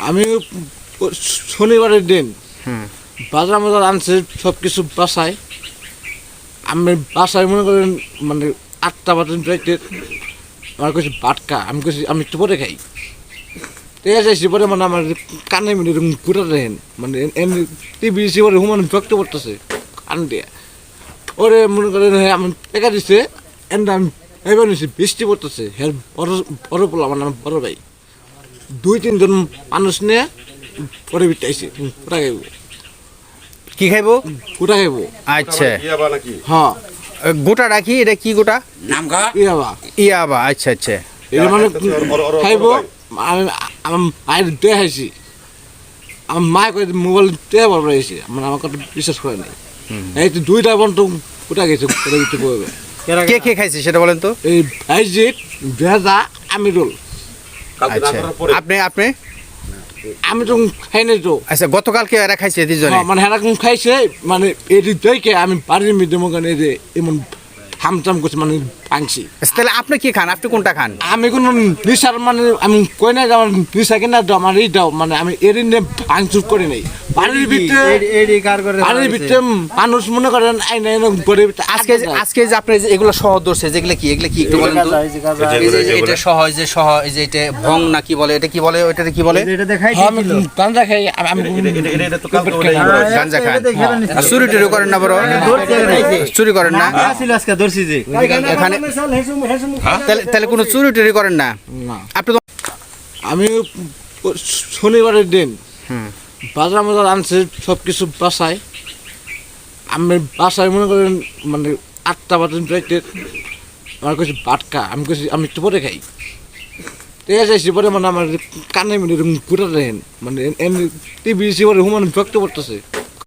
আমি শনিবারের দিন বাজার মজার আনছে সব কিছু বাসায়। আমি বাসায় মনে করেন মানে 8টা বাজে রাইতে আমার কাছে বাটকা, আমি কাছে আমি একটু পরে খাই। ঠিক আছে, এসে পরে মানে আমার কানে মানে এরকম ঘুরে দেখেন মানে টিভি এসে পরে হুমান ব্যক্ত করতেছে কান দিয়ে। ওরে মনে করেন আমি টেকা দিচ্ছে এনটা আমি এবার নিচ্ছি, বৃষ্টি পড়তেছে। হ্যাঁ, বড় বড় পোলা মানে আমার বড় ভাই 2-3 জন মানুষ নিয়ে পরে বিটাইছে কোটা খাইব। কি খাইবো? কোটা খাইব। আচ্ছা, হ্যাঁ, গোটা রাখি, এটা কি গোটা? ইয়াবা ইয়াবা। আচ্ছা আচ্ছা, এটা মানে খাইব। আমি আমার মায়ের দিয়ে খাইছি। আমার মায়ে কয়ে মোবাইল দিয়ে বড় হয়েছে, মানে আমার কথা বিশ্বাস করে নাই। এই তো 2টা বন্ধু কোটা গেছে, কোটা গেছে বলবে। কে কে খাইছে সেটা বলেন তো? এই ভাইজিৎ, ভেজা, আমিরুল। আচ্ছা, আপনি আপনি আমি তো খাই নাই তো। আচ্ছা, গতকালকে এরা খাইছে দুজনে? হ্যাঁ, মানে এরকম খাইছে, মানে এটি দেখে আমি বাড়ির মধ্যে মনে যে এমন হামচাম করছে, মানে ভাঙছি। আচ্ছা, তাহলে আপনি কি খান? আপনি কোনটা খান? আমি কোনো নিশার মানে আমি কই নাই যে আমার নিশা কিনা দাও, আমার এই দাও, মানে আমি এর নিয়ে ভাঙচুর করি নাই। বাড়ির ভিতরে বাড়ির ভিতরে মানুষ মনে করেন আইনা এনে করে আজকে আজকে যে আপনি যে এগুলো সহ ধরছে, যেগুলো কি এগুলো কি একটু বলেন তো? এই যে এটা সহ, এই যে সহ, এই যে এটা ভং না কি বলে, এটা কি বলে, ওইটাতে কি বলে? আমি গাঁজা খাই, আমি গাঞ্জা খান। আর চুরি টুরি করেন না? বড় চুরি করেন না এখানে? তাহলে কোনো চুরি টুরি করেন না না। আপনি তো? আমি শনিবারের দিন বাজার মজার আনছে সব কিছু বাসায়। আমি বাসায় মনে করেন মানে 8টা বাজে রাইতে আমার কাছে বাটকা, আমি কাছে আমি একটু পরে খাই। ঠিক আছে, এসে পরে মানে আমার কানে মানে এরকম ঘুরে দেখেন মানে টিভি এসে পরে হুমান ব্যক্ত করতেছে।